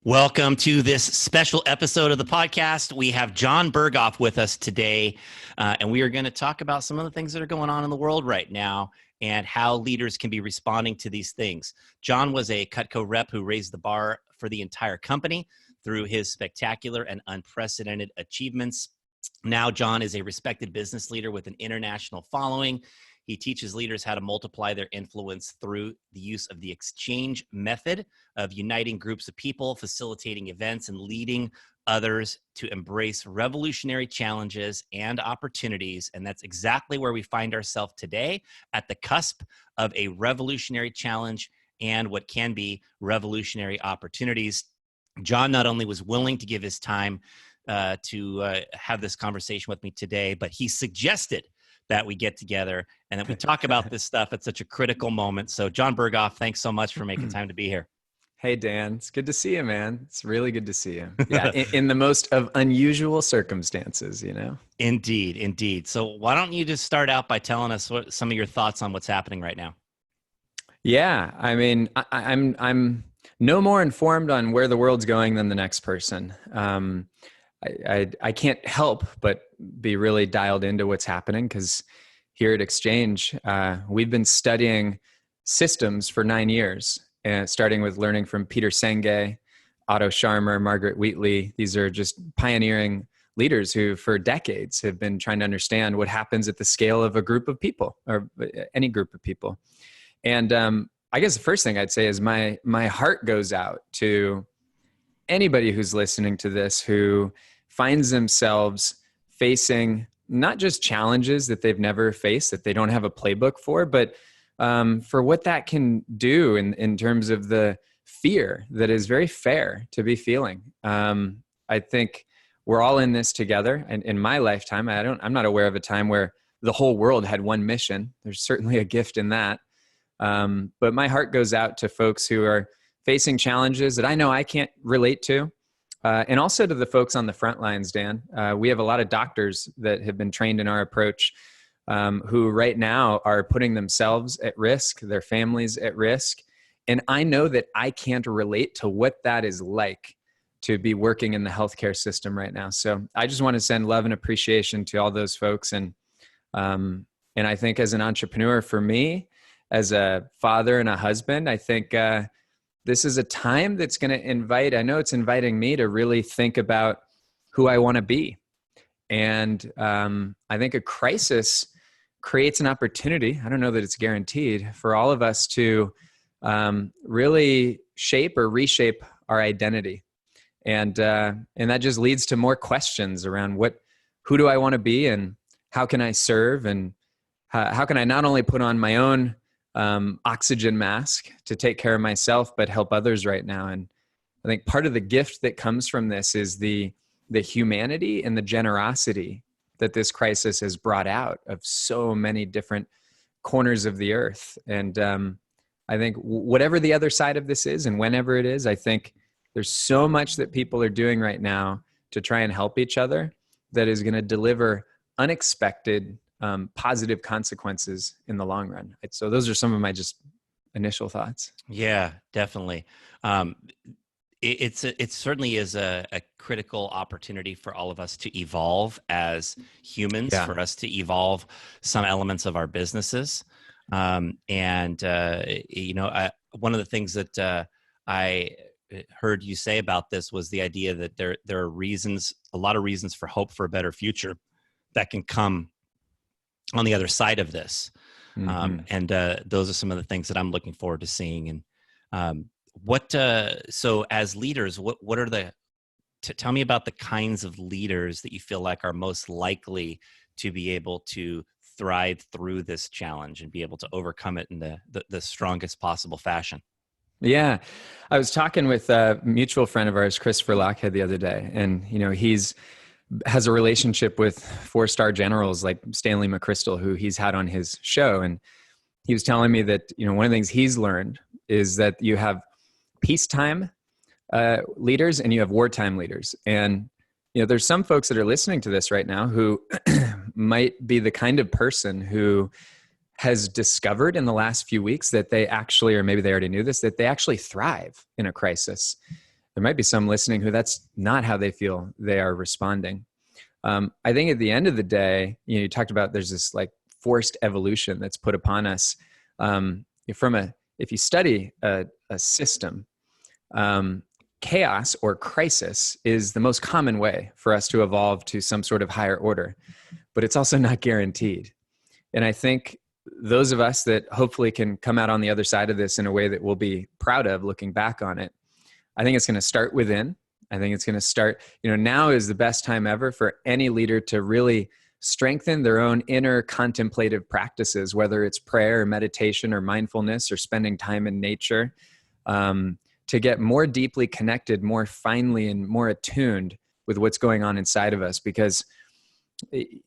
Welcome to this special episode of the podcast. We have Jon Berghoff with us today, and we are going to talk about some of the things that are going on in the world right now and how leaders can be responding to these things. Jon was a Cutco rep who raised the bar for the entire company through his spectacular and unprecedented achievements. Now, Jon is a respected business leader with an international following. He teaches leaders how to multiply their influence through the use of the exchange method of uniting groups of people, facilitating events, and leading others to embrace revolutionary challenges and opportunities. And that's exactly where we find ourselves today, at the cusp of a revolutionary challenge and what can be revolutionary opportunities. Jon not only was willing to give his time to have this conversation with me today, but he suggested that we get together and that we talk about this stuff at such a critical moment. So Jon Berghoff, thanks so much for making time to be here. Hey, Dan, it's good to see you, man. It's really good to see you. Yeah, in the most of unusual circumstances, you know? Indeed, indeed. So why don't you just start out by telling us what some of your thoughts on what's happening right now? Yeah, I mean, I'm no more informed on where the world's going than the next person. I can't help but be really dialed into what's happening because here at Exchange, we've been studying systems for 9 years, and starting with learning from Peter Senge, Otto Scharmer, Margaret Wheatley. These are just pioneering leaders who for decades have been trying to understand what happens at the scale of a group of people or any group of people. And I guess the first thing I'd say is my heart goes out to anybody who's listening to this who finds themselves facing not just challenges that they've never faced, that they don't have a playbook for, but for what that can do in terms of the fear that is very fair to be feeling. I think we're all in this together. And in my lifetime, I'm not aware of a time where the whole world had one mission. There's certainly a gift in that. But my heart goes out to folks who are facing challenges that I know I can't relate to. And also to the folks on the front lines, Dan. We have a lot of doctors that have been trained in our approach who right now are putting themselves at risk, their families at risk. And I know that I can't relate to what that is like to be working in the healthcare system right now. So I just want to send love and appreciation to all those folks. And I think as an entrepreneur, for me, as a father and a husband, I think this is a time that's going to I know it's inviting me to really think about who I want to be. And I think a crisis creates an opportunity. I don't know that it's guaranteed for all of us to really shape or reshape our identity. And that just leads to more questions around who do I want to be and how can I serve and how can I not only put on my own oxygen mask to take care of myself, but help others right now. And I think part of the gift that comes from this is the humanity and the generosity that this crisis has brought out of so many different corners of the earth. And I think whatever the other side of this is and whenever it is, I think there's so much that people are doing right now to try and help each other that is going to deliver unexpected positive consequences in the long run. So those are some of my just initial thoughts. Yeah, definitely. It certainly is a critical opportunity for all of us to evolve as humans, for us to evolve some elements of our businesses. One of the things that I heard you say about this was the idea that there are a lot of reasons for hope for a better future that can come on the other side of this. Mm-hmm. Those are some of the things that I'm looking forward to seeing. And so as leaders, what are tell me about the kinds of leaders that you feel like are most likely to be able to thrive through this challenge and be able to overcome it in the strongest possible fashion. Yeah. I was talking with a mutual friend of ours, Christopher Lockhead, the other day, and, has a relationship with 4-star generals like Stanley McChrystal, who he's had on his show. And he was telling me that, one of the things he's learned is that you have peacetime leaders and you have wartime leaders. And, there's some folks that are listening to this right now who might be the kind of person who has discovered in the last few weeks that they actually, or maybe they already knew this, that they actually thrive in a crisis. there might be some listening who that's not how they feel they are responding. I think at the end of the day, you talked about there's this like forced evolution that's put upon us. If you study a system, chaos or crisis is the most common way for us to evolve to some sort of higher order, but it's also not guaranteed. And I think those of us that hopefully can come out on the other side of this in a way that we'll be proud of looking back on it, I think it's going to start within. I think it's going to start, now is the best time ever for any leader to really strengthen their own inner contemplative practices, whether it's prayer or meditation or mindfulness or spending time in nature, to get more deeply connected, more finely and more attuned with what's going on inside of us. Because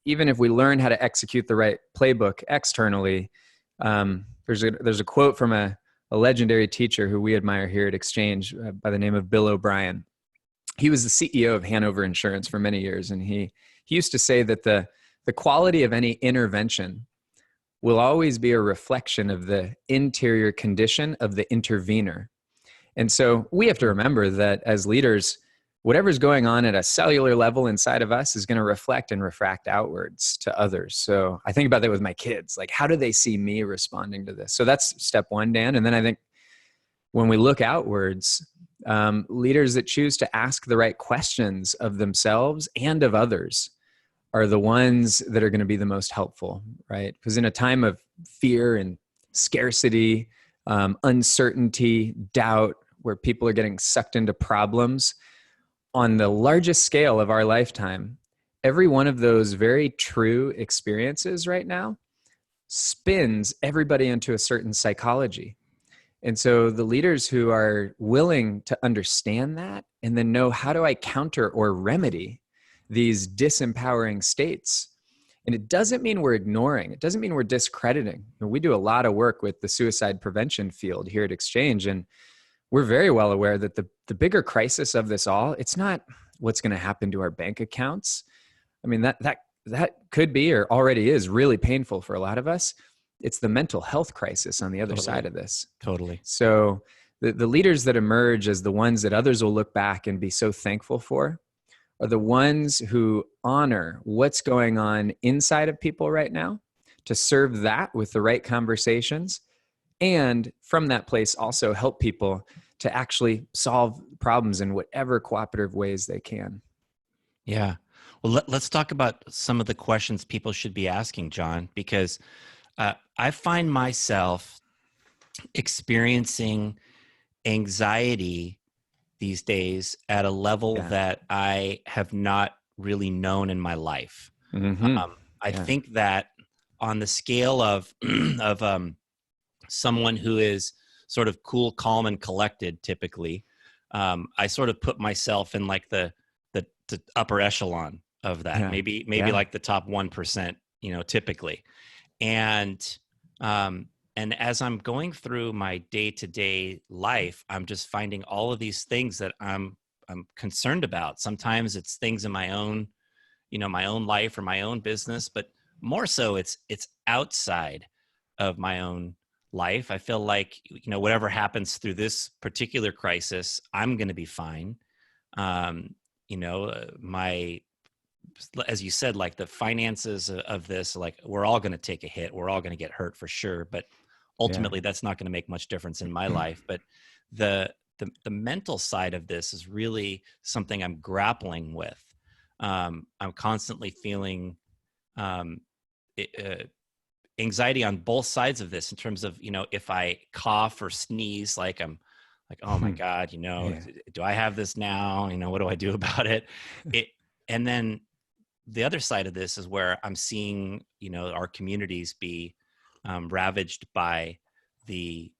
even if we learn how to execute the right playbook externally, there's a quote from a legendary teacher who we admire here at Exchange by the name of Bill O'Brien. He was the CEO of Hanover Insurance for many years, and he used to say that the quality of any intervention will always be a reflection of the interior condition of the intervener. And so we have to remember that as leaders, whatever's going on at a cellular level inside of us is going to reflect and refract outwards to others. So I think about that with my kids. Like, how do they see me responding to this? So that's step one, Dan. And then I think when we look outwards, leaders that choose to ask the right questions of themselves and of others are the ones that are going to be the most helpful, right? Because in a time of fear and scarcity, uncertainty, doubt, where people are getting sucked into problems, on the largest scale of our lifetime, every one of those very true experiences right now spins everybody into a certain psychology. And so the leaders who are willing to understand that and then know, how do I counter or remedy these disempowering states? And it doesn't mean we're ignoring, it doesn't mean we're discrediting. We do a lot of work with the suicide prevention field here at Exchange, and we're very well aware that the bigger crisis of this all, it's not what's going to happen to our bank accounts. I mean, that could be or already is really painful for a lot of us. It's the mental health crisis on the other side of this. Totally. So the leaders that emerge as the ones that others will look back and be so thankful for are the ones who honor what's going on inside of people right now, to serve that with the right conversations, and from that place also help people to actually solve problems in whatever cooperative ways they can. Yeah. Well, let's talk about some of the questions people should be asking, Jon, because I find myself experiencing anxiety these days at a level that I have not really known in my life. Mm-hmm. I think that on the scale of someone who is sort of cool, calm, and collected, typically, I sort of put myself in like the upper echelon of that. Yeah. Maybe like the top 1%, typically. And as I'm going through my day-to-day life, I'm just finding all of these things that I'm concerned about. Sometimes it's things in my own, my own life or my own business, but more so it's outside of my own life. I feel like, whatever happens through this particular crisis, I'm going to be fine. As you said, like the finances of this, like we're all going to take a hit. We're all going to get hurt for sure. But ultimately, that's not going to make much difference in my life. But the mental side of this is really something I'm grappling with. I'm constantly feeling anxiety on both sides of this in terms of, if I cough or sneeze, like I'm like, oh my God, do I have this now? What do I do about it? And then the other side of this is where I'm seeing, our communities be ravaged by the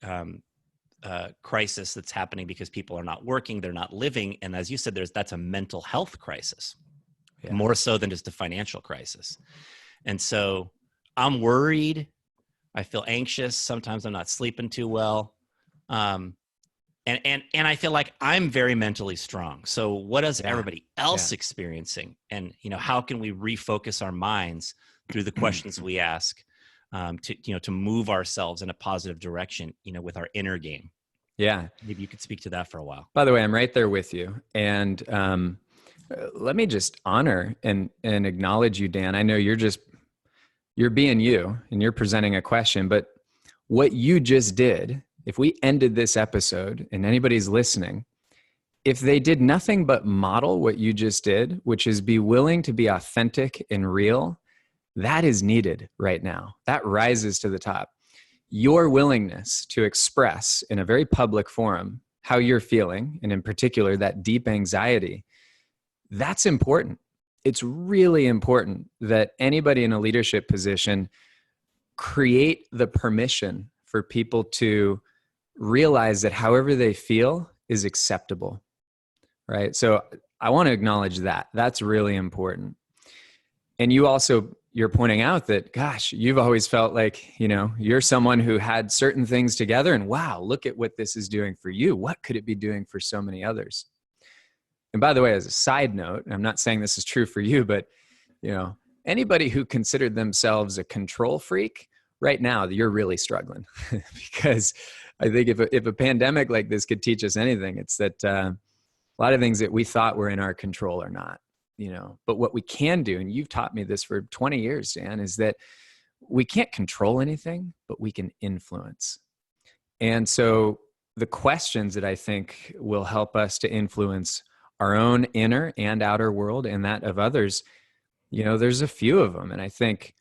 crisis that's happening because people are not working, they're not living. And as you said, that's a mental health crisis, more so than just a financial crisis. And so I'm worried. I feel anxious. Sometimes I'm not sleeping too well. And I feel like I'm very mentally strong. So what is everybody else experiencing? And, how can we refocus our minds through the questions we ask to move ourselves in a positive direction, with our inner game? Yeah. Maybe you could speak to that for a while. By the way, I'm right there with you. And let me just honor and acknowledge you, Dan. I know you're being you and you're presenting a question, but what you just did, if we ended this episode and anybody's listening, if they did nothing but model what you just did, which is be willing to be authentic and real, that is needed right now. That rises to the top. Your willingness to express in a very public forum how you're feeling, and in particular, that deep anxiety, that's important. It's really important that anybody in a leadership position create the permission for people to realize that however they feel is acceptable, right? So I want to acknowledge that. That's really important. And you're pointing out that, gosh, you've always felt like, you're someone who had certain things together, and wow, look at what this is doing for you. What could it be doing for so many others? And by the way, as a side note, I'm not saying this is true for you, but anybody who considered themselves a control freak right now, you're really struggling because I think if a pandemic like this could teach us anything, it's that a lot of things that we thought were in our control are not, but what we can do, and you've taught me this for 20 years, Dan, is that we can't control anything, but we can influence. And so the questions that I think will help us to influence our own inner and outer world and that of others, there's a few of them. And I think,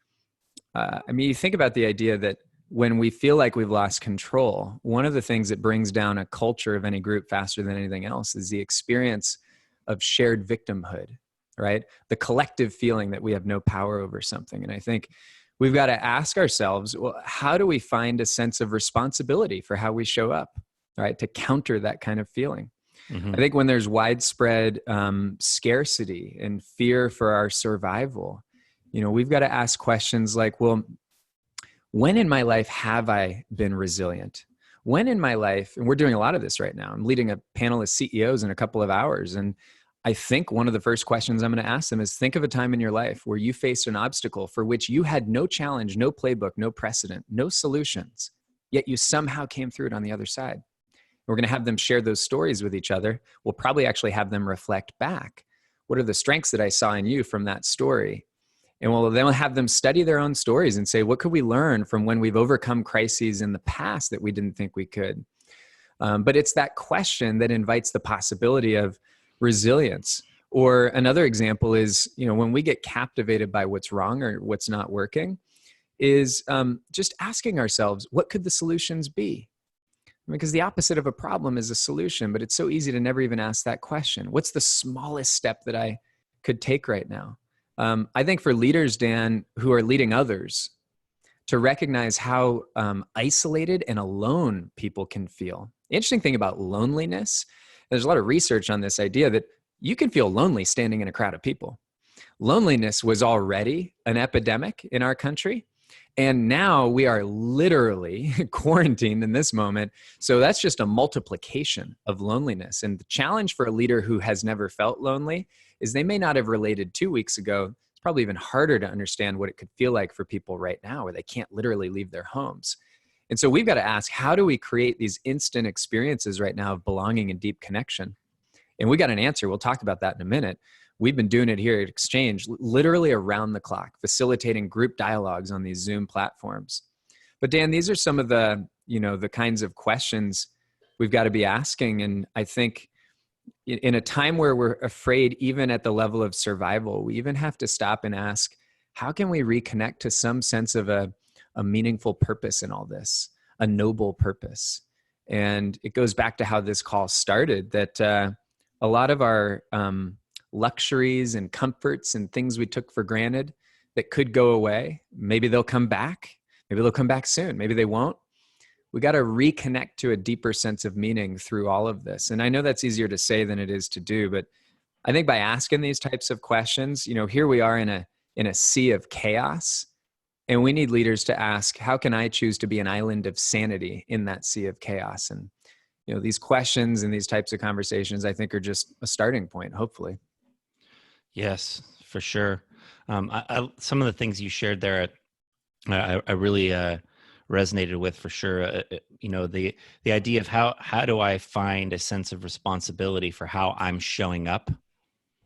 you think about the idea that when we feel like we've lost control, one of the things that brings down a culture of any group faster than anything else is the experience of shared victimhood, right? The collective feeling that we have no power over something. And I think we've got to ask ourselves, well, how do we find a sense of responsibility for how we show up, right? To counter that kind of feeling. Mm-hmm. I think when there's widespread scarcity and fear for our survival, we've got to ask questions like, well, when in my life have I been resilient? When in my life, and we're doing a lot of this right now, I'm leading a panel of CEOs in a couple of hours. And I think one of the first questions I'm going to ask them is, think of a time in your life where you faced an obstacle for which you had no challenge, no playbook, no precedent, no solutions, yet you somehow came through it on the other side. We're going to have them share those stories with each other. We'll probably actually have them reflect back. What are the strengths that I saw in you from that story? And then we'll have them study their own stories and say, what could we learn from when we've overcome crises in the past that we didn't think we could? But it's that question that invites the possibility of resilience. Or another example is, when we get captivated by what's wrong or what's not working, is just asking ourselves, what could the solutions be? Because the opposite of a problem is a solution, but it's so easy to never even ask that question. What's the smallest step that I could take right now? I think for leaders, Dan, who are leading others, to recognize how isolated and alone people can feel. The interesting thing about loneliness, there's a lot of research on this idea that you can feel lonely standing in a crowd of people. Loneliness was already an epidemic in our country. And now we are literally quarantined in this moment. So that's just a multiplication of loneliness. And the challenge for a leader who has never felt lonely is they may not have related 2 weeks ago. It's probably even harder to understand what it could feel like for people right now where they can't literally leave their homes. And so we've got to ask, how do we create these instant experiences right now of belonging and deep connection? And we got an answer. We'll talk about that in a minute. We've been doing it here at Exchange, literally around the clock, facilitating group dialogues on these Zoom platforms. But Dan, these are some of the, the kinds of questions we've got to be asking. And I think in a time where we're afraid, even at the level of survival, we even have to stop and ask, how can we reconnect to some sense of a meaningful purpose in all this, a noble purpose? And it goes back to how this call started, that a lot of our luxuries and comforts and things we took for granted that could go away, maybe they'll come back. Maybe they'll come back soon. Maybe they won't. We got to reconnect to a deeper sense of meaning through all of this. And I know that's easier to say than it is to do, but I think by asking these types of questions, here we are in a sea of chaos, and we need leaders to ask, how can I choose to be an island of sanity in that sea of chaos? And these questions and these types of conversations, I think, are just a starting point, hopefully. Yes, for sure. Some of the things you shared there, I really resonated with for sure. The idea of how do I find a sense of responsibility for how I'm showing up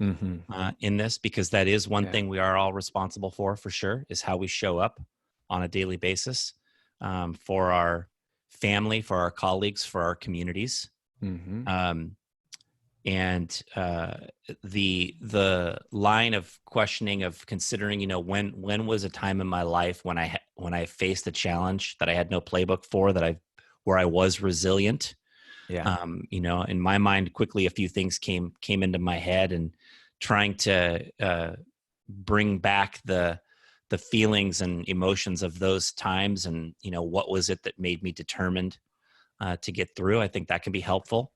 in this, because that is one thing we are all responsible for sure, is how we show up on a daily basis, for our family, for our colleagues, for our communities. And the line of questioning, of considering, when was a time in my life when I faced a challenge that I had no playbook for, where I was resilient. In my mind, quickly a few things came into my head, and trying to bring back the feelings and emotions of those times, and what was it that made me determined to get through. I think that can be helpful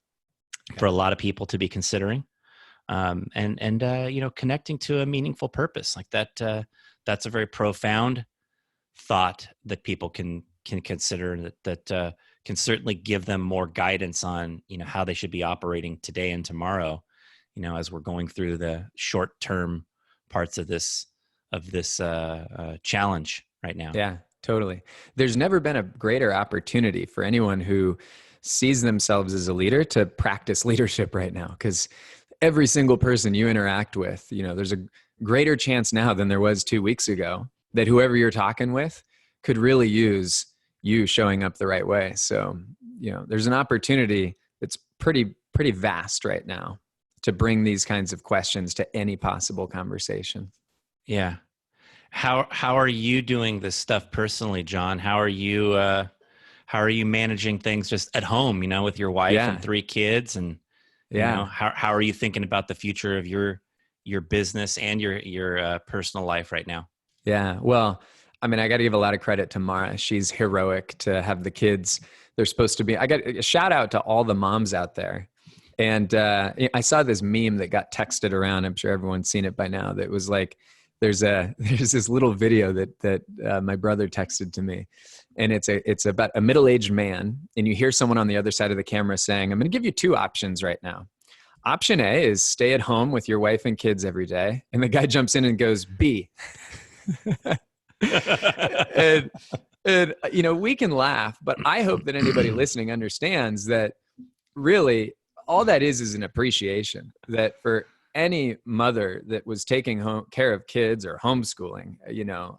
for a lot of people to be considering, and connecting to a meaningful purpose like that. That's a very profound thought that people can consider, that can certainly give them more guidance on how they should be operating today and tomorrow, as we're going through the short-term parts of this challenge right now. Yeah, totally. There's never been a greater opportunity for anyone who sees themselves as a leader to practice leadership right now, because every single person you interact with, there's a greater chance now than there was 2 weeks ago that whoever you're talking with could really use you showing up the right way. So, there's an opportunity that's pretty vast right now to bring these kinds of questions to any possible conversation. Yeah. How are you doing this stuff personally, Jon? How are you managing things just at home, with your wife and 3 kids, and how are you thinking about the future of your business and your personal life right now? Yeah. Well, I mean, I got to give a lot of credit to Mara. She's heroic to have the kids. They're supposed to be, I got a shout out to all the moms out there. And I saw this meme that got texted around. I'm sure everyone's seen it by now. That was like, there's this little video that my brother texted to me, and it's about a middle-aged man, and you hear someone on the other side of the camera saying, "I'm going to give you 2 options right now. Option A is stay at home with your wife and kids every day," and the guy jumps in and goes, "B." and we can laugh, but I hope that anybody listening understands that really all that is an appreciation, that for any mother that was taking care of kids or homeschooling,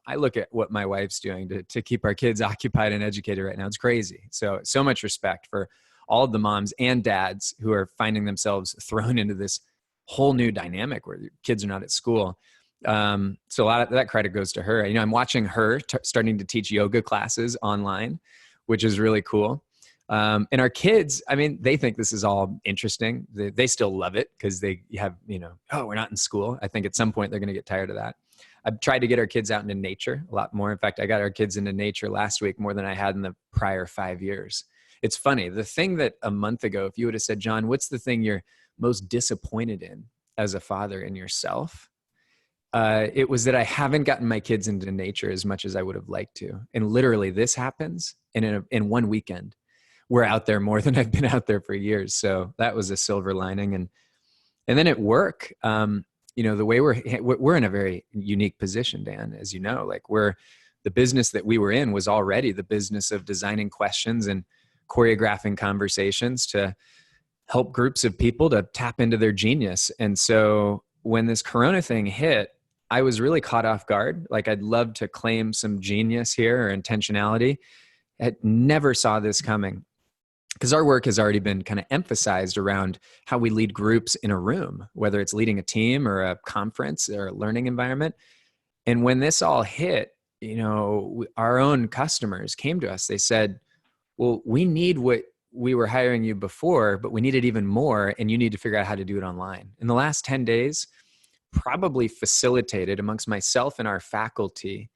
I look at what my wife's doing to keep our kids occupied and educated right now. It's crazy. So much respect for all of the moms and dads who are finding themselves thrown into this whole new dynamic where kids are not at school. So a lot of that credit goes to her. I'm watching her starting to teach yoga classes online, which is really cool. And our kids, I mean, they think this is all interesting. They still love it because they have, we're not in school. I think at some point they're going to get tired of that. I've tried to get our kids out into nature a lot more. In fact, I got our kids into nature last week more than I had in the prior 5 years. It's funny. The thing that a month ago, if you would have said, "Jon, what's the thing you're most disappointed in as a father in yourself?" It was that I haven't gotten my kids into nature as much as I would have liked to. And literally this happens in one weekend. We're out there more than I've been out there for years. So that was a silver lining. And then at work, the way we're in a very unique position, Dan, as you know, like the business that we were in was already the business of designing questions and choreographing conversations to help groups of people to tap into their genius. And so when this Corona thing hit, I was really caught off guard. Like, I'd love to claim some genius here or intentionality. I never saw this coming, because our work has already been kind of emphasized around how we lead groups in a room, whether it's leading a team or a conference or a learning environment. And when this all hit, our own customers came to us. They said, "Well, we need what we were hiring you before, but we need it even more, and you need to figure out how to do it online." In the last 10 days, probably facilitated amongst myself and our faculty,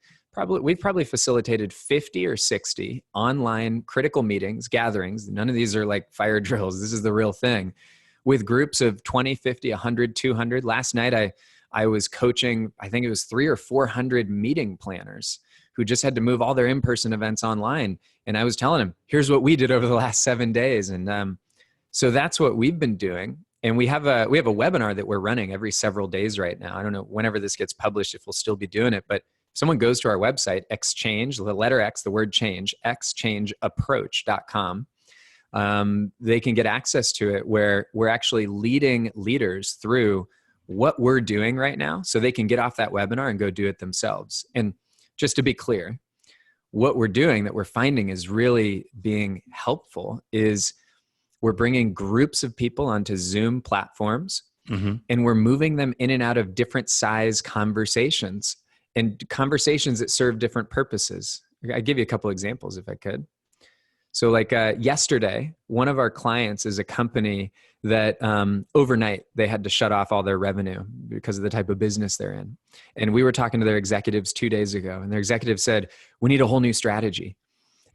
we've probably facilitated 50 or 60 online critical meetings, gatherings. None of these are like fire drills. This is the real thing, with groups of 20, 50, 100, 200. Last night, I was coaching, I think it was 300 or 400 meeting planners who just had to move all their in-person events online. And I was telling them, here's what we did over the last 7 days. And so that's what we've been doing. And we have a webinar that we're running every several days right now. I don't know whenever this gets published if we'll still be doing it, but someone goes to our website, exchange, the letter X, the word change, exchangeapproach.com, they can get access to it where we're actually leading leaders through what we're doing right now so they can get off that webinar and go do it themselves. And just to be clear, what we're doing that we're finding is really being helpful is we're bringing groups of people onto Zoom platforms, and we're moving them in and out of different size conversations and conversations that serve different purposes. I'd give you a couple examples if I could. So like yesterday, one of our clients is a company that overnight they had to shut off all their revenue because of the type of business they're in. And we were talking to their executives 2 days ago, and their executive said, we need a whole new strategy.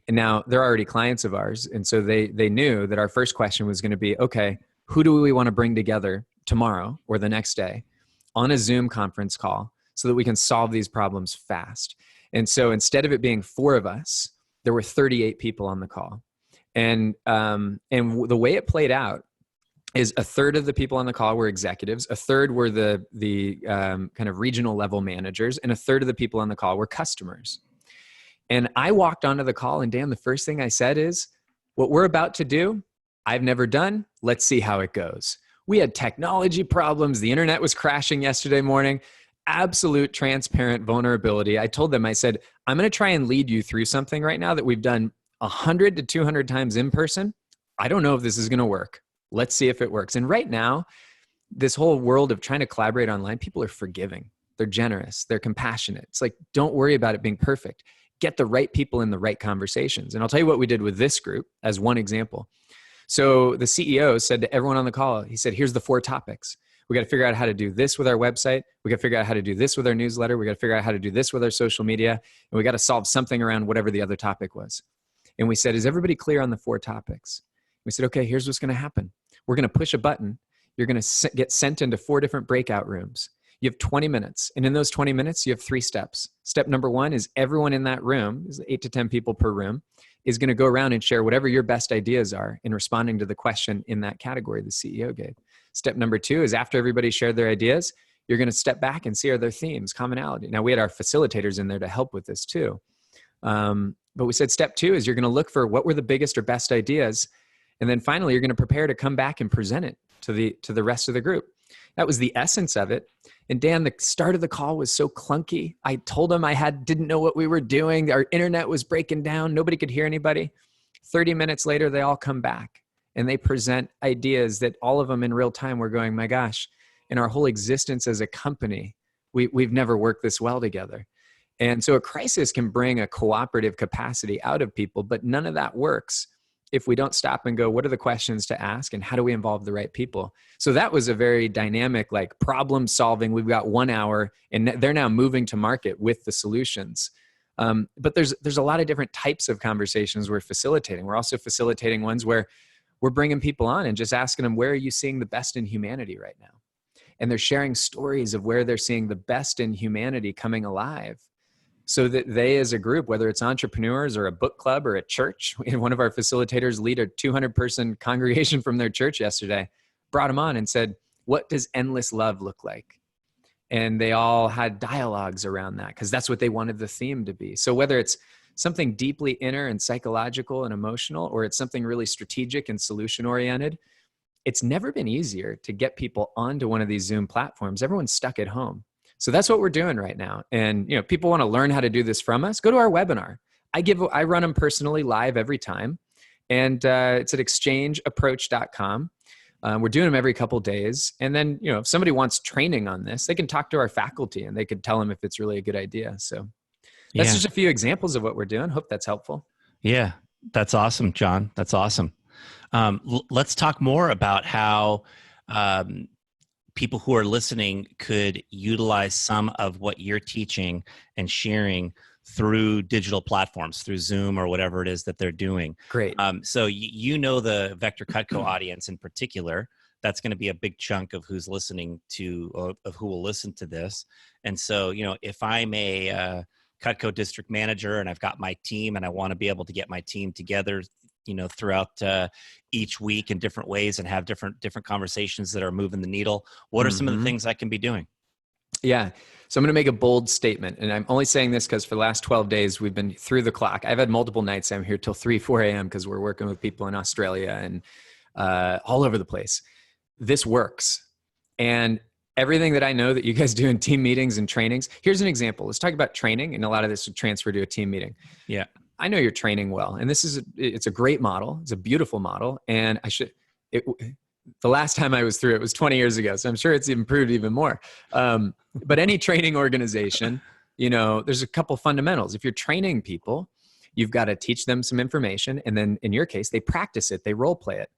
And now they're already clients of ours. And so they knew that our first question was going to be, okay, who do we want to bring together tomorrow or the next day on a Zoom conference call so that we can solve these problems fast? And so instead of it being 4 of us, there were 38 people on the call. And the way it played out is a third of the people on the call were executives, a third were the kind of regional level managers, and a third of the people on the call were customers. And I walked onto the call, and Dan, the first thing I said is, what we're about to do, I've never done. Let's see how it goes. We had technology problems. The internet was crashing yesterday morning. Absolute transparent vulnerability. I told them, I said, I'm going to try and lead you through something right now that we've done 100 to 200 times in person. I don't know if this is going to work. Let's see if it works. And right now, this whole world of trying to collaborate online, people are forgiving. They're generous. They're compassionate. It's like, don't worry about it being perfect. Get the right people in the right conversations. And I'll tell you what we did with this group as one example. So the CEO said to everyone on the call, he said, here's the 4 topics. We got to figure out how to do this with our website. We got to figure out how to do this with our newsletter. We got to figure out how to do this with our social media. And we got to solve something around whatever the other topic was. And we said, is everybody clear on the 4 topics? We said, okay, here's what's going to happen. We're going to push a button. You're going to get sent into 4 different breakout rooms. You have 20 minutes. And in those 20 minutes, you have 3 steps. Step number 1 is everyone in that room, there's 8 to 10 people per room, is going to go around and share whatever your best ideas are in responding to the question in that category the CEO gave. Step number 2 is after everybody shared their ideas, you're going to step back and see are there themes, commonality. Now, we had our facilitators in there to help with this too. But we said step 2 is you're going to look for what were the biggest or best ideas. And then finally, you're going to prepare to come back and present it to the rest of the group. That was the essence of it. And Dan, the start of the call was so clunky. I told them didn't know what we were doing. Our internet was breaking down. Nobody could hear anybody. 30 minutes later, they all come back and they present ideas that all of them in real time were going, my gosh, in our whole existence as a company, we've never worked this well together. And so a crisis can bring a cooperative capacity out of people, but none of that works if we don't stop and go, what are the questions to ask and how do we involve the right people? So that was a very dynamic, like problem solving. We've got 1 hour and they're now moving to market with the solutions. But there's a lot of different types of conversations we're facilitating. We're also facilitating ones where we're bringing people on and just asking them, where are you seeing the best in humanity right now? And they're sharing stories of where they're seeing the best in humanity coming alive. So that they as a group, whether it's entrepreneurs or a book club or a church, one of our facilitators lead a 200-person congregation from their church yesterday, brought them on and said, what does endless love look like? And they all had dialogues around that because that's what they wanted the theme to be. So whether it's something deeply inner and psychological and emotional, or it's something really strategic and solution-oriented, it's never been easier to get people onto one of these Zoom platforms. Everyone's stuck at home. So that's what we're doing right now. And, people want to learn how to do this from us. Go to our webinar. I run them personally live every time. And it's at exchangeapproach.com. We're doing them every couple days. And then, if somebody wants training on this, they can talk to our faculty and they could tell them if it's really a good idea. So that's just a few examples of what we're doing. Hope that's helpful. Yeah, that's awesome, Jon. That's awesome. Let's talk more about how people who are listening could utilize some of what you're teaching and sharing through digital platforms, through Zoom or whatever it is that they're doing. Great. So the Vector Cutco audience in particular, that's going to be a big chunk of who's listening to, of who will listen to this. And so, if I'm a Cutco district manager and I've got my team and I want to be able to get my team together, throughout each week in different ways and have different conversations that are moving the needle, what are some of the things I can be doing? Yeah. So I'm going to make a bold statement, and I'm only saying this because for the last 12 days, we've been through the clock. I've had multiple nights. I'm here till 3, 4 a.m. because we're working with people in Australia and all over the place. This works. And everything that I know that you guys do in team meetings and trainings, here's an example. Let's talk about training, and a lot of this would transfer to a team meeting. Yeah. I know you're training well, and it's a great model. It's a beautiful model. And the last time I was through it was 20 years ago. So I'm sure it's improved even more. But any training organization, there's a couple fundamentals. If you're training people, you've got to teach them some information. And then in your case, they practice it, they role play it.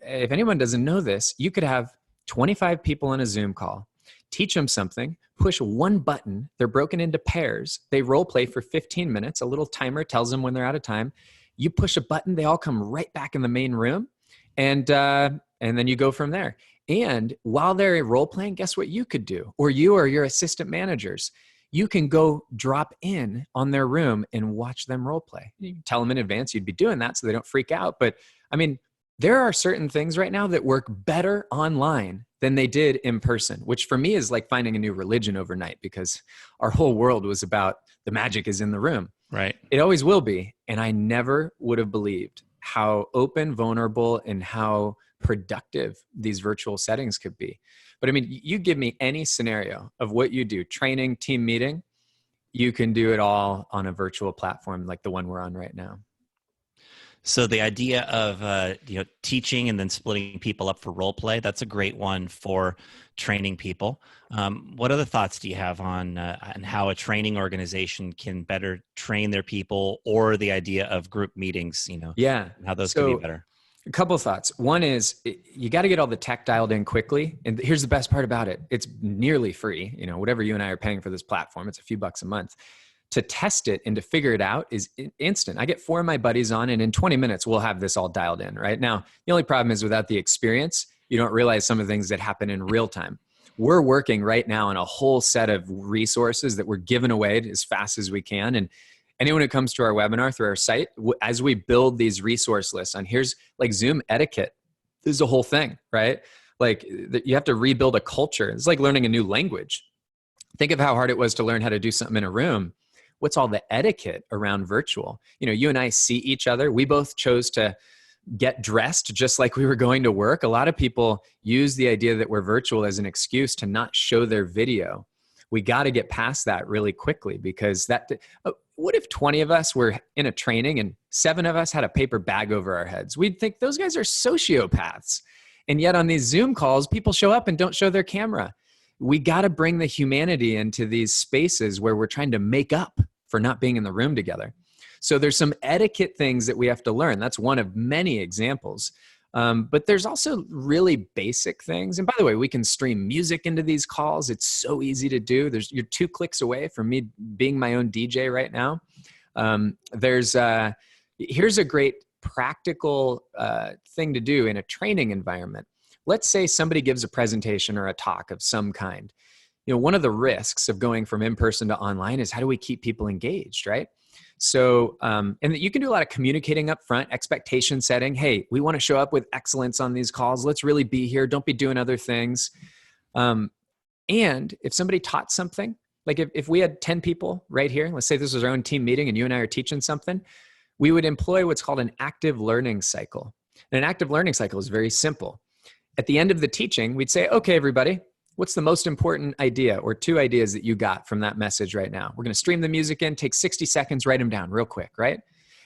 If anyone doesn't know this, you could have 25 people on a Zoom call, teach them something, push one button, they're broken into pairs, they role play for 15 minutes, a little timer tells them when they're out of time. You push a button, they all come right back in the main room, and then you go from there. And while they're role playing, guess what you could do? Or you or your assistant managers, you can go drop in on their room and watch them role play. You can tell them in advance you'd be doing that so they don't freak out. But I mean, there are certain things right now that work better online than they did in person, which for me is like finding a new religion overnight, because our whole world was about the magic is in the room. Right. It always will be. And I never would have believed how open, vulnerable, and how productive these virtual settings could be. But I mean, you give me any scenario of what you do, training, team meeting, you can do it all on a virtual platform like the one we're on right now. So the idea of teaching and then splitting people up for role play, that's a great one for training people. What other thoughts do you have on how a training organization can better train their people, or the idea of group meetings, Yeah. how those can be better? A couple of thoughts. One is you got to get all the tech dialed in quickly. And here's the best part about it. It's nearly free. Whatever you and I are paying for this platform, it's a few bucks a month. To test it and to figure it out is instant. I get 4 of my buddies on, and in 20 minutes, we'll have this all dialed in. Right now, the only problem is without the experience, you don't realize some of the things that happen in real time. We're working right now on a whole set of resources that we're giving away as fast as we can. And anyone who comes to our webinar through our site, as we build these resource lists on here's like Zoom etiquette, this is a whole thing, right? Like you have to rebuild a culture. It's like learning a new language. Think of how hard it was to learn how to do something in a room. What's all the etiquette around virtual? You and I see each other. We both chose to get dressed just like we were going to work. A lot of people use the idea that we're virtual as an excuse to not show their video. We got to get past that really quickly, because what if 20 of us were in a training and 7 of us had a paper bag over our heads? We'd think those guys are sociopaths. And yet on these Zoom calls, people show up and don't show their camera. We got to bring the humanity into these spaces where we're trying to make up for not being in the room together. So there's some etiquette things that we have to learn. That's one of many examples. But there's also really basic things. And by the way, we can stream music into these calls. It's so easy to do. You're 2 clicks away from me being my own DJ right now. Here's a great practical thing to do in a training environment. Let's say somebody gives a presentation or a talk of some kind. One of the risks of going from in-person to online is how do we keep people engaged, right? So, and you can do a lot of communicating up front, expectation setting. Hey, we want to show up with excellence on these calls. Let's really be here. Don't be doing other things. And if somebody taught something, like if we had 10 people right here, let's say this was our own team meeting and you and I are teaching something, we would employ what's called an active learning cycle. And an active learning cycle is very simple. At the end of the teaching, we'd say, okay, everybody, what's the most important idea or 2 ideas that you got from that message right now? We're going to stream the music in, take 60 seconds, write them down real quick, right?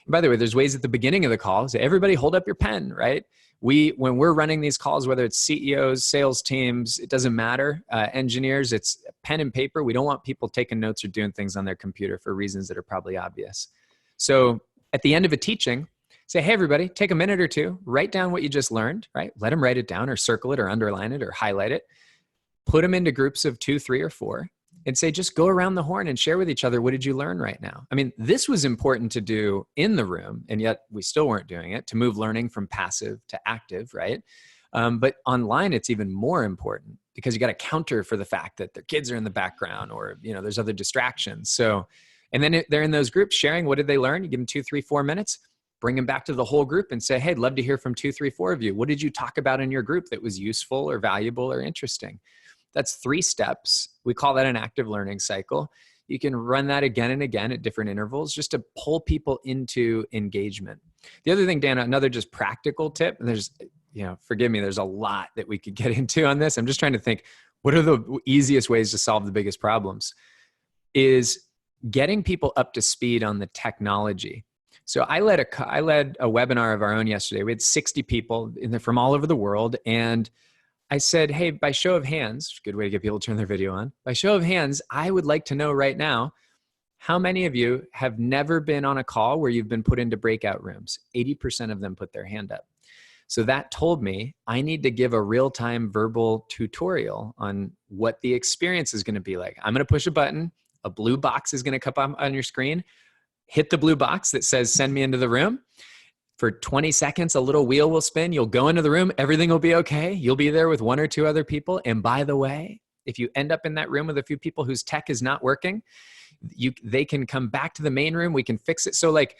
And by the way, there's ways at the beginning of the call. Say, everybody hold up your pen, right? When we're running these calls, whether it's CEOs, sales teams, it doesn't matter, engineers, it's pen and paper. We don't want people taking notes or doing things on their computer for reasons that are probably obvious. So at the end of a teaching, say, hey, everybody, take a minute or 2, write down what you just learned, right? Let them write it down or circle it or underline it or highlight it. Put them into groups of 2, 3, or 4 and say, just go around the horn and share with each other. What did you learn right now? I mean, this was important to do in the room, and yet we still weren't doing it, to move learning from passive to active, right? But online, it's even more important because you got to counter for the fact that their kids are in the background or, there's other distractions. So, and then they're in those groups sharing, what did they learn? You give them 2, 3, 4 minutes, bring them back to the whole group and say, hey, I'd love to hear from 2, 3, 4 of you. What did you talk about in your group that was useful or valuable or interesting? That's 3 steps. We call that an active learning cycle. You can run that again and again at different intervals just to pull people into engagement. The other thing, Dan, another just practical tip, and there's, forgive me, there's a lot that we could get into on this. I'm just trying to think, what are the easiest ways to solve the biggest problems? Is getting people up to speed on the technology. So I led a webinar of our own yesterday. We had 60 people in there from all over the world. And I said, hey, by show of hands, good way to get people to turn their video on. By show of hands, I would like to know right now, how many of you have never been on a call where you've been put into breakout rooms? 80% of them put their hand up. So that told me I need to give a real-time verbal tutorial on what the experience is going to be like. I'm going to push a button. A blue box is going to come up on your screen. Hit the blue box that says, send me into the room. For 20 seconds, a little wheel will spin. You'll go into the room. Everything will be okay. You'll be there with 1 or 2 other people. And by the way, if you end up in that room with a few people whose tech is not working, they can come back to the main room. We can fix it. So like,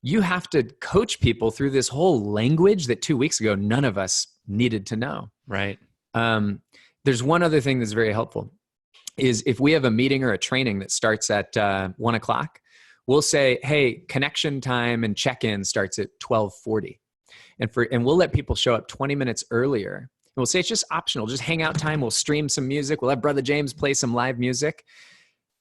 you have to coach people through this whole language that 2 weeks ago, none of us needed to know. Right. There's one other thing that's very helpful is if we have a meeting or a training that starts at 1 o'clock, we'll say, hey, connection time and check-in starts at 12:40. And we'll let people show up 20 minutes earlier. And we'll say it's just optional, just hangout time. We'll stream some music. We'll have Brother James play some live music.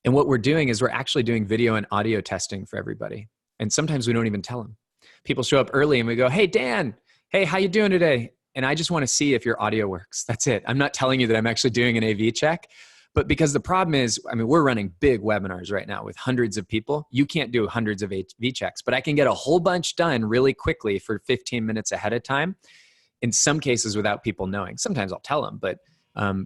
And what we're doing is we're actually doing video and audio testing for everybody. And sometimes we don't even tell them. People show up early and we go, hey, Dan, hey, how you doing today? And I just want to see if your audio works. That's it. I'm not telling you that I'm actually doing an AV check. But because the problem is, we're running big webinars right now with hundreds of people. You can't do hundreds of AV checks, but I can get a whole bunch done really quickly for 15 minutes ahead of time. In some cases without people knowing. Sometimes I'll tell them, but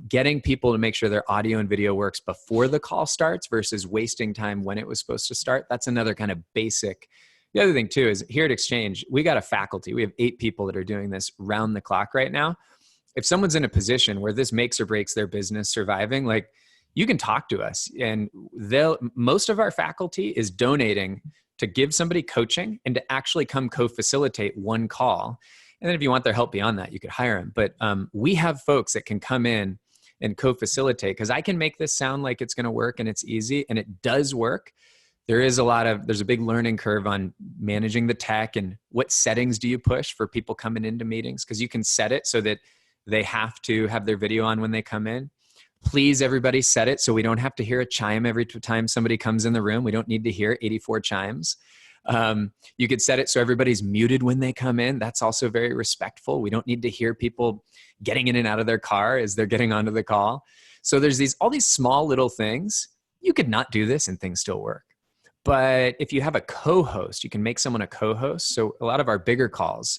getting people to make sure their audio and video works before the call starts versus wasting time when it was supposed to start. That's another kind of basic. The other thing too is here at Exchange, we got a faculty. We have 8 people that are doing this round the clock right now. If someone's in a position where this makes or breaks their business surviving, like you can talk to us, and most of our faculty is donating to give somebody coaching and to actually come co-facilitate one call. And then if you want their help beyond that, you could hire them. But we have folks that can come in and co-facilitate, because I can make this sound like it's going to work and it's easy, and it does work. There's a big learning curve on managing the tech and what settings do you push for people coming into meetings, because you can set it so that they have to have their video on when they come in. Please, everybody, set it so we don't have to hear a chime every time somebody comes in the room. We don't need to hear 84 chimes. You could set it so everybody's muted when they come in. That's also very respectful. We don't need to hear people getting in and out of their car as they're getting onto the call. So there's all these small little things. You could not do this and things still work. But if you have a co-host, you can make someone a co-host. So a lot of our bigger calls,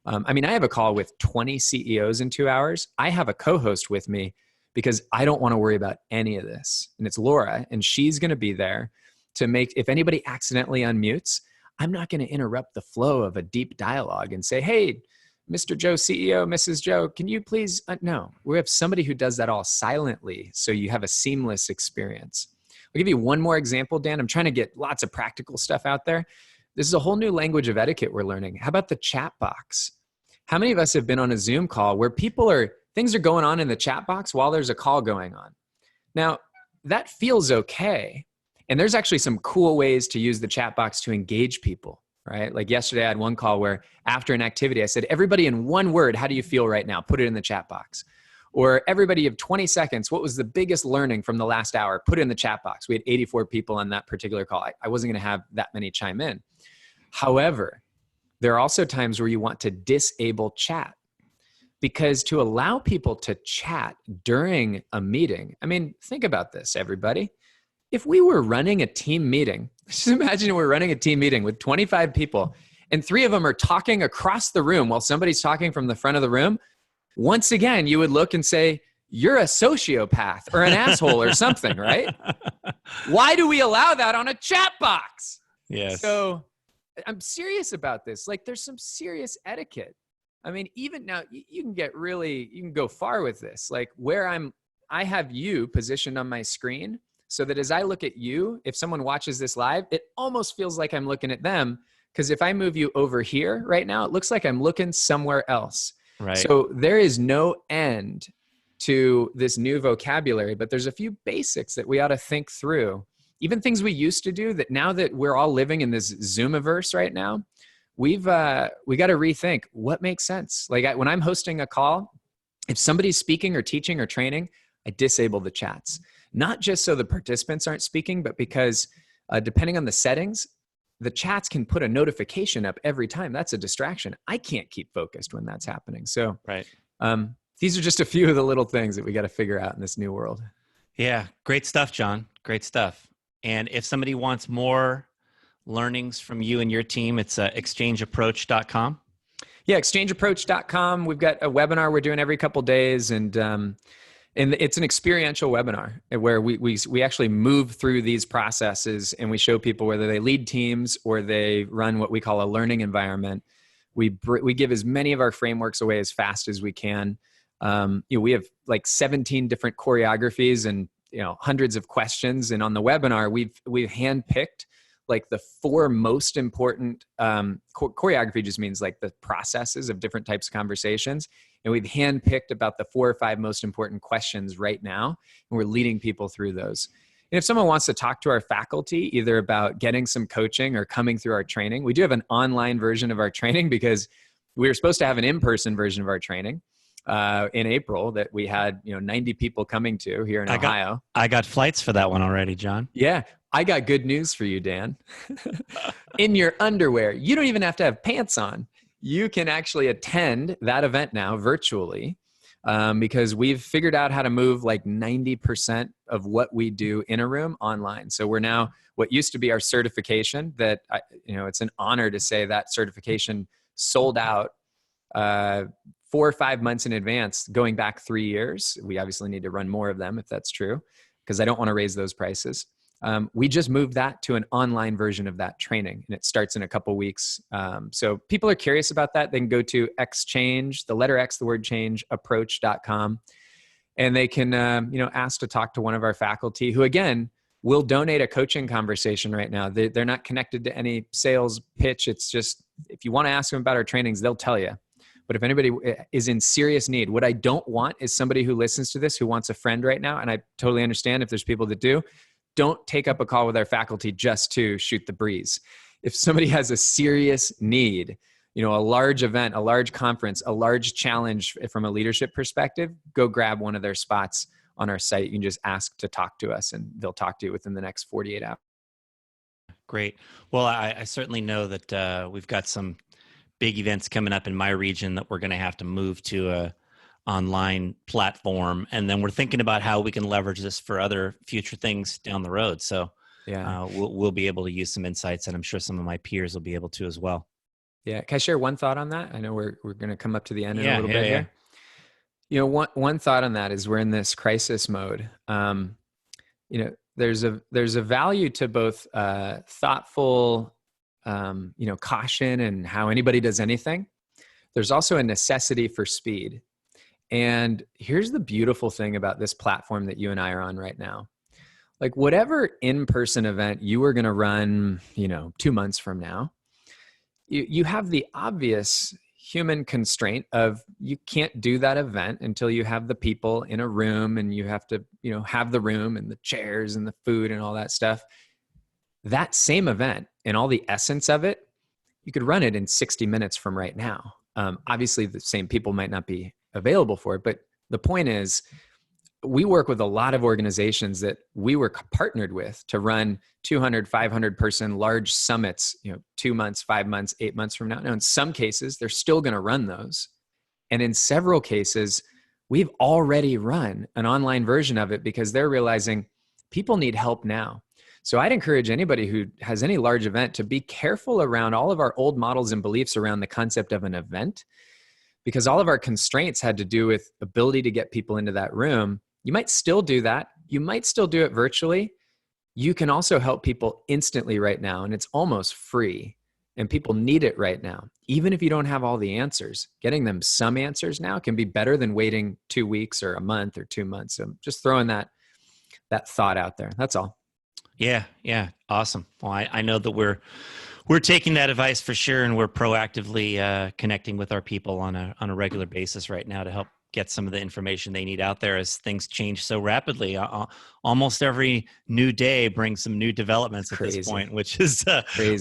I have a call with 20 CEOs in 2 hours. I have a co-host with me because I don't want to worry about any of this. And it's Laura, and she's going to be there to make, if anybody accidentally unmutes, I'm not going to interrupt the flow of a deep dialogue and say, hey, Mr. Joe, CEO, Mrs. Joe, can you please, no, we have somebody who does that all silently. So you have a seamless experience. I'll give you one more example, Dan. I'm trying to get lots of practical stuff out there. This is a whole new language of etiquette we're learning. How about the chat box? How many of us have been on a Zoom call where things are going on in the chat box while there's a call going on? Now, that feels okay. And there's actually some cool ways to use the chat box to engage people, right? Like yesterday, I had one call where after an activity, I said, everybody in one word, how do you feel right now? Put it in the chat box. Or everybody, you have 20 seconds. What was the biggest learning from the last hour? Put it in the chat box. We had 84 people on that particular call. I wasn't going to have that many chime in. However, there are also times where you want to disable chat, because to allow people to chat during a meeting, think about this, everybody. If we were running a team meeting, just imagine we're running a team meeting with 25 people and 3 of them are talking across the room while somebody's talking from the front of the room. Once again, you would look and say, you're a sociopath or an asshole or something, right? Why do we allow that on a chat box? Yes. So I'm serious about this. Like, there's some serious etiquette. Even now, you can go far with this. Like where I have you positioned on my screen so that as I look at you, if someone watches this live, it almost feels like I'm looking at them. Because if I move you over here right now, it looks like I'm looking somewhere else. Right. So there is no end to this new vocabulary, but there's a few basics that we ought to think through. Even things we used to do that now that we're all living in this Zoomiverse right now, we got to rethink what makes sense. Like when I'm hosting a call, if somebody's speaking or teaching or training, I disable the chats. Not just so the participants aren't speaking, but because depending on the settings, the chats can put a notification up every time. That's a distraction. I can't keep focused when that's happening. So right. These are just a few of the little things that we got to figure out in this new world. Yeah. Great stuff, Jon. Great stuff. And if somebody wants more learnings from you and your team, it's exchangeapproach.com. Yeah, exchangeapproach.com. We've got a webinar we're doing every couple of days, and it's an experiential webinar where we actually move through these processes and we show people whether they lead teams or they run what we call a learning environment. We give as many of our frameworks away as fast as we can. We have like 17 different choreographies and hundreds of questions. And on the webinar, we've handpicked like the 4 most important choreography just means like the processes of different types of conversations. And we've handpicked about the 4 or 5 most important questions right now. And we're leading people through those. And if someone wants to talk to our faculty, either about getting some coaching or coming through our training, we do have an online version of our training because we were supposed to have an in-person version of our training in April that we had 90 people coming to here in Ohio. I got flights for that one already, Jon. Yeah. I got good news for you, Dan. In your underwear, you don't even have to have pants on. You can actually attend that event now virtually because we've figured out how to move like 90% of what we do in a room online. So we're now what used to be our certification that, it's an honor to say that certification sold out 4 or 5 months in advance, going back 3 years. We obviously need to run more of them if that's true, because I don't want to raise those prices. We just moved that to an online version of that training, and it starts in a couple weeks. So people are curious about that. They can go to exchange, the letter X, the word change, approach.com, and they can, ask to talk to one of our faculty who, again, will donate a coaching conversation right now. They're not connected to any sales pitch. It's just, if you want to ask them about our trainings, they'll tell you. But if anybody is in serious need, what I don't want is somebody who listens to this who wants a friend right now. And I totally understand if there's people that do. Don't take up a call with our faculty just to shoot the breeze. If somebody has a serious need, a large event, a large conference, a large challenge from a leadership perspective, go grab one of their spots on our site. You can just ask to talk to us and they'll talk to you within the next 48 hours. Great. Well, I certainly know that we've got some big events coming up in my region that we're going to have to move to a online platform. And then we're thinking about how we can leverage this for other future things down the road. So yeah, we'll be able to use some insights, and I'm sure some of my peers will be able to as well. Yeah. Can I share one thought on that? I know we're going to come up to the end in a little bit here. One thought on that is we're in this crisis mode. There's a value to both thoughtful, caution and how anybody does anything. There's also a necessity for speed. And here's the beautiful thing about this platform that you and I are on right now. Like whatever in-person event you were going to run, 2 months from now, you have the obvious human constraint of you can't do that event until you have the people in a room and you have to, have the room and the chairs and the food and all that stuff. That same event and all the essence of it, you could run it in 60 minutes from right now. Obviously the same people might not be available for it, but the point is we work with a lot of organizations that we were partnered with to run 200, 500 person large summits, 2 months, 5 months, 8 months from now. Now, in some cases, they're still going to run those. And in several cases, we've already run an online version of it because they're realizing people need help now. So I'd encourage anybody who has any large event to be careful around all of our old models and beliefs around the concept of an event, because all of our constraints had to do with ability to get people into that room. You might still do that. You might still do it virtually. You can also help people instantly right now, and it's almost free, and people need it right now. Even if you don't have all the answers, getting them some answers now can be better than waiting 2 weeks or a month or 2 months. So just throwing that thought out there. That's all. Yeah. Awesome. Well, I know that we're taking that advice for sure, and we're proactively connecting with our people on a regular basis right now to help get some of the information they need out there as things change so rapidly. Almost every new day brings some new developments at this point, which is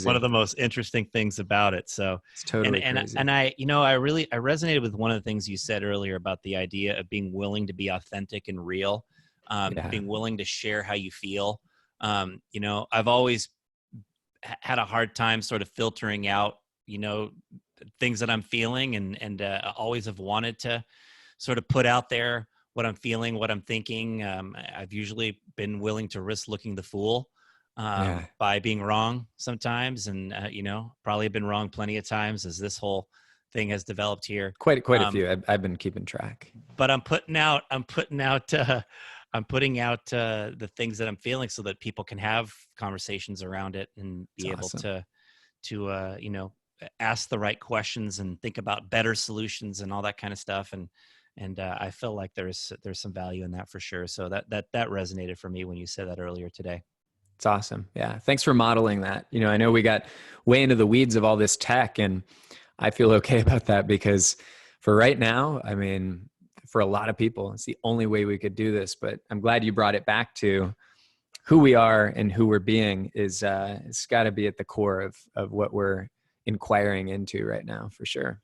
one of the most interesting things about it. So it's totally crazy. And I resonated with one of the things you said earlier about the idea of being willing to be authentic and real, being willing to share how you feel. I've always had a hard time sort of filtering out, things that I'm feeling, and always have wanted to sort of put out there what I'm feeling, what I'm thinking. I've usually been willing to risk looking the fool by being wrong sometimes, and probably been wrong plenty of times as this whole thing has developed here. Quite a few. I've been keeping track. But I'm putting out the things that I'm feeling so that people can have conversations around it and be able to ask the right questions and think about better solutions and all that kind of stuff. And I feel like there's some value in that for sure. So that resonated for me when you said that earlier today. It's awesome. Yeah. Thanks for modeling that. I know we got way into the weeds of all this tech, and I feel okay about that because for right now, I mean, for a lot of people, it's the only way we could do this, but I'm glad you brought it back to who we are and who we're being is, it's got to be at the core of what we're inquiring into right now, for sure.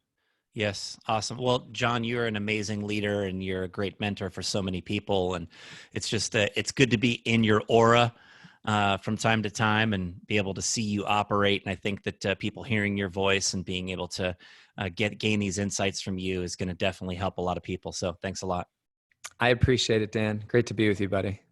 Yes. Awesome. Well, Jon, you're an amazing leader and you're a great mentor for so many people. And it's just, it's good to be in your aura from time to time and be able to see you operate. And I think that people hearing your voice and being able to gain these insights from you is going to definitely help a lot of people. So thanks a lot. I appreciate it, Dan. Great to be with you, buddy.